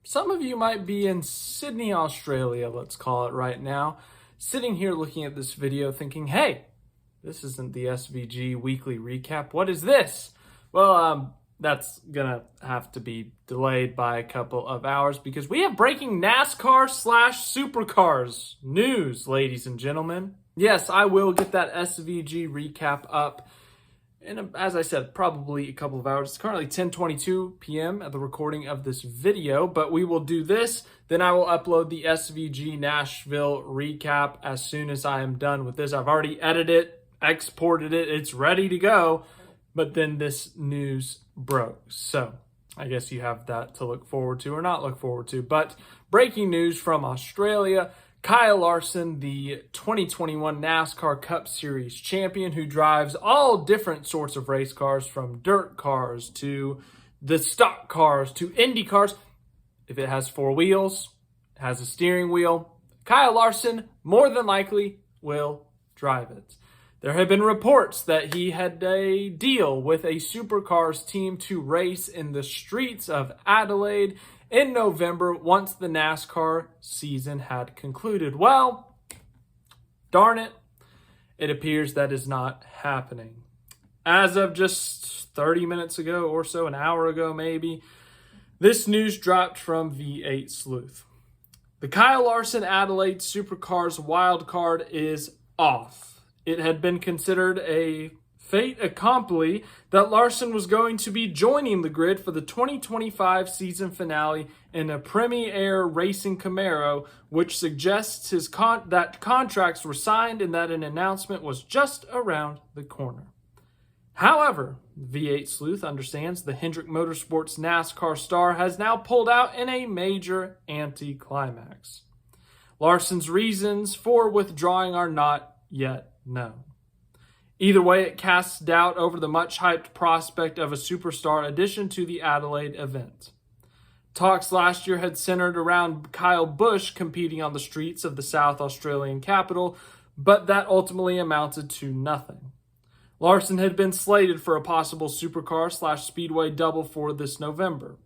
Some of you might be in Sydney, Australia, let's call it right now, sitting here looking at this video thinking, hey, this isn't the SVG weekly recap. What is this? Well, that's gonna have to be delayed by a couple of hours because we have breaking NASCAR/Supercars news, ladies and gentlemen. Yes, I will get that SVG recap up in, as I said, probably a couple of hours. It's currently 10:22 p.m. at the recording of this video, but we will do this. Then I will upload the SVG Nashville recap as soon as I am done with this. I've already edited it, exported it. It's ready to go. But then this news broke. So I guess you have that to look forward to or not look forward to. But breaking news from Australia. Kyle Larson, the 2021 NASCAR Cup Series champion who drives all different sorts of race cars, from dirt cars to the stock cars to Indy cars. If it has four wheels, has a steering wheel, Kyle Larson more than likely will drive it. There have been reports that he had a deal with a Supercars team to race in the streets of Adelaide in November once the NASCAR season had concluded. Well, darn it, it appears that is not happening. As of just 30 minutes ago or so, an hour ago maybe, this news dropped from V8 Sleuth. The Kyle Larson Adelaide Supercars wildcard is off. It had been considered a fait accompli that Larson was going to be joining the grid for the 2025 season finale in a PremiAir Racing Camaro, which suggests that contracts were signed and that an announcement was just around the corner. However, V8 Sleuth understands the Hendrick Motorsports NASCAR star has now pulled out in a major anticlimax. Larson's reasons for withdrawing are not yet known. Either way, it casts doubt over the much-hyped prospect of a superstar addition to the Adelaide event. Talks last year had centered around Kyle Busch competing on the streets of the South Australian capital, but that ultimately amounted to nothing. Larson had been slated for a possible supercar/speedway double for this November.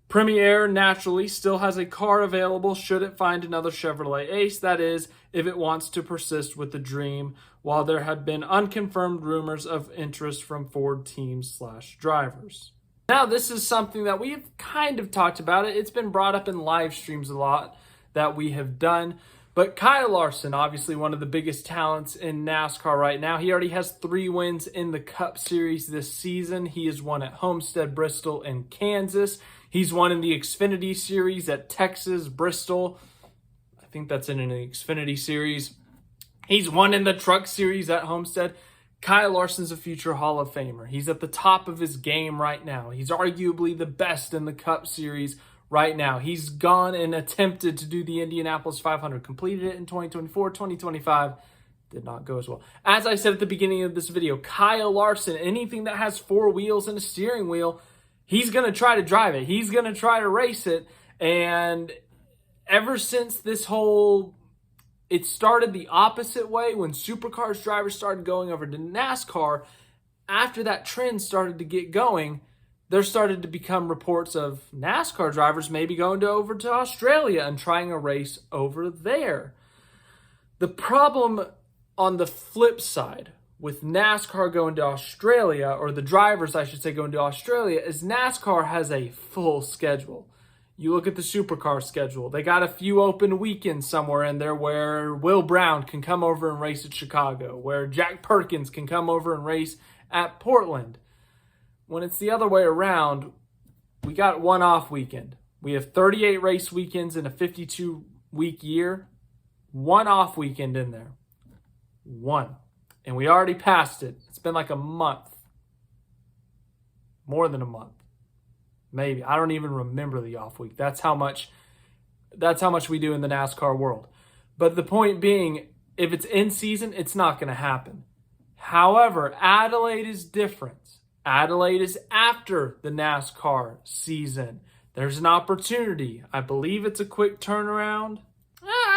PremiAir naturally still has a car available should it find another Chevrolet Ace, that is, if it wants to persist with the dream, while there have been unconfirmed rumors of interest from Ford teams/drivers. Now, this is something that we've kind of talked about. It's been brought up in live streams a lot that we have done. But Kyle Larson, obviously one of the biggest talents in NASCAR right now. He already has 3 wins in the Cup Series this season. He has won at Homestead, Bristol, and Kansas. He's won in the Xfinity Series at Texas, Bristol. I think that's in an Xfinity Series. He's won in the Truck Series at Homestead. Kyle Larson's a future Hall of Famer. He's at the top of his game right now. He's arguably the best in the Cup Series right now. He's gone and attempted to do the Indianapolis 500, completed it in 2024, 2025, did not go as well. As I said at the beginning of this video, Kyle Larson, anything that has 4 wheels and a steering wheel, he's going to try to drive it. He's going to try to race it. And ever since it started the opposite way when Supercars drivers started going over to NASCAR, after that trend started to get going, there started to become reports of NASCAR drivers maybe going over to Australia and trying a race over there. The problem on the flip side with NASCAR going to Australia, or the drivers, I should say, going to Australia, is NASCAR has a full schedule. You look at the Supercar schedule. They got a few open weekends somewhere in there where Will Brown can come over and race at Chicago, where Jack Perkins can come over and race at Portland. When it's the other way around, we got one off weekend. We have 38 race weekends in a 52-week year. One off weekend in there. One. And we already passed it. It's been like a month. More than a month. Maybe. I don't even remember the off week. That's how much we do in the NASCAR world. But the point being, if it's in season, it's not going to happen. However, Adelaide is different. Adelaide is after the NASCAR season. There's an opportunity. I believe it's a quick turnaround.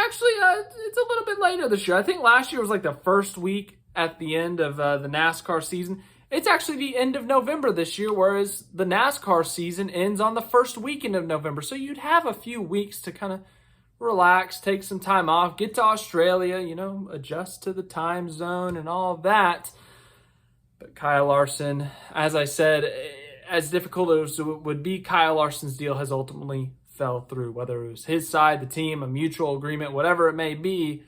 Actually, it's a little bit later this year. I think last year was like the first week at the end of the NASCAR season. It's actually the end of November this year, whereas the NASCAR season ends on the first weekend of November. So you'd have a few weeks to kind of relax, take some time off, get to Australia, adjust to the time zone and all of that. But Kyle Larson, as I said, as difficult as it would be, Kyle Larson's deal has ultimately fell through. Whether it was his side, the team, a mutual agreement, whatever it may be,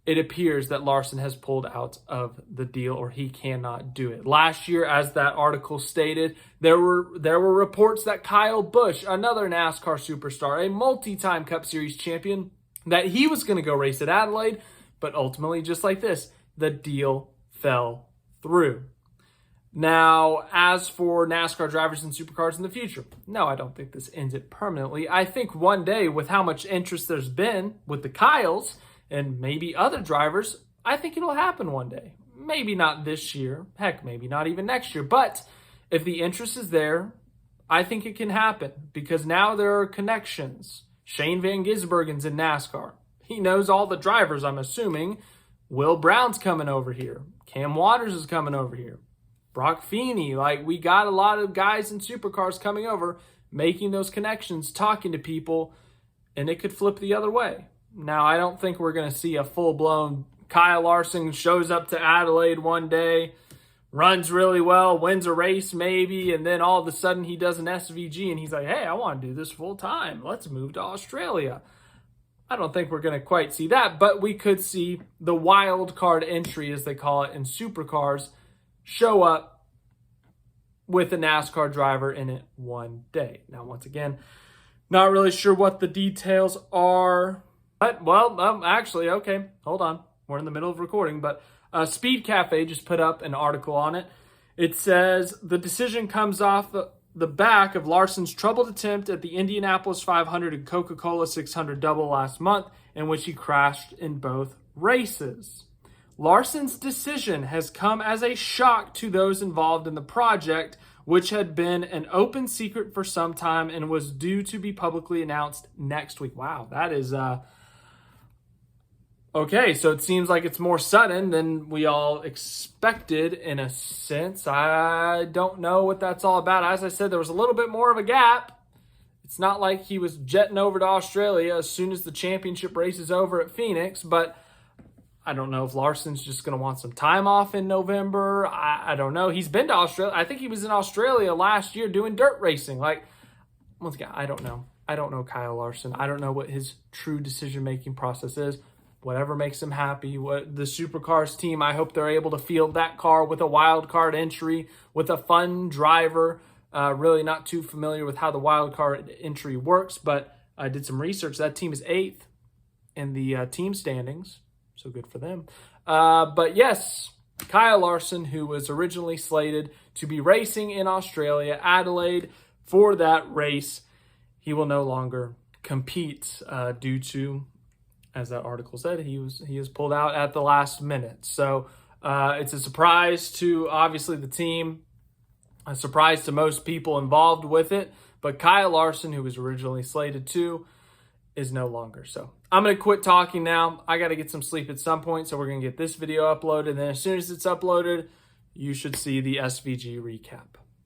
it appears that Larson has pulled out of the deal, or he cannot do it. Last year, as that article stated, there were reports that Kyle Busch, another NASCAR superstar, a multi-time Cup Series champion, that he was going to go race at Adelaide, but ultimately, just like this, the deal fell through. Now, as for NASCAR drivers and supercars in the future, no, I don't think this ends it permanently. I think one day, with how much interest there's been with the Kyles and maybe other drivers, I think it'll happen one day. Maybe not this year. Heck, maybe not even next year. But if the interest is there, I think it can happen, because now there are connections. Shane Van Gisbergen's in NASCAR. He knows all the drivers, I'm assuming. Will Brown's coming over here. Cam Waters is coming over here. Brock Feeney. We got a lot of guys in supercars coming over, making those connections, talking to people, and it could flip the other way. Now, I don't think we're going to see a full-blown Kyle Larson shows up to Adelaide one day, runs really well, wins a race maybe, and then all of a sudden he does an SVG and he's like, hey, I want to do this full-time. Let's move to Australia. I don't think we're going to quite see that, but we could see the wild card entry, as they call it in supercars, show up with a NASCAR driver in it one day. Now, once again, not really sure what the details are. But, actually, okay, hold on. We're in the middle of recording, but SpeedCafe just put up an article on it. It says, the decision comes off the back of Larson's troubled attempt at the Indianapolis 500 and Coca-Cola 600 double last month, in which he crashed in both races. Larson's decision has come as a shock to those involved in the project, which had been an open secret for some time and was due to be publicly announced next week. Wow, that is... Okay, so it seems like it's more sudden than we all expected in a sense. I don't know what that's all about. As I said, there was a little bit more of a gap. It's not like he was jetting over to Australia as soon as the championship race is over at Phoenix, but I don't know if Larson's just going to want some time off in November. I don't know. He's been to Australia. I think he was in Australia last year doing dirt racing. Once again, I don't know. I don't know Kyle Larson. I don't know what his true decision-making process is. Whatever makes him happy. What the Supercars team, I hope they're able to field that car with a wild card entry, with a fun driver. Really not too familiar with how the wild card entry works, but I did some research. That team is 8th in the team standings, so good for them. But yes, Kyle Larson, who was originally slated to be racing in Australia, Adelaide, for that race, he will no longer compete due to, as that article said, he was pulled out at the last minute. So it's a surprise to, obviously, the team, a surprise to most people involved with it. But Kyle Larson, who was originally slated to, is no longer. So I'm going to quit talking now. I got to get some sleep at some point, so we're going to get this video uploaded. And then as soon as it's uploaded, you should see the SVG recap.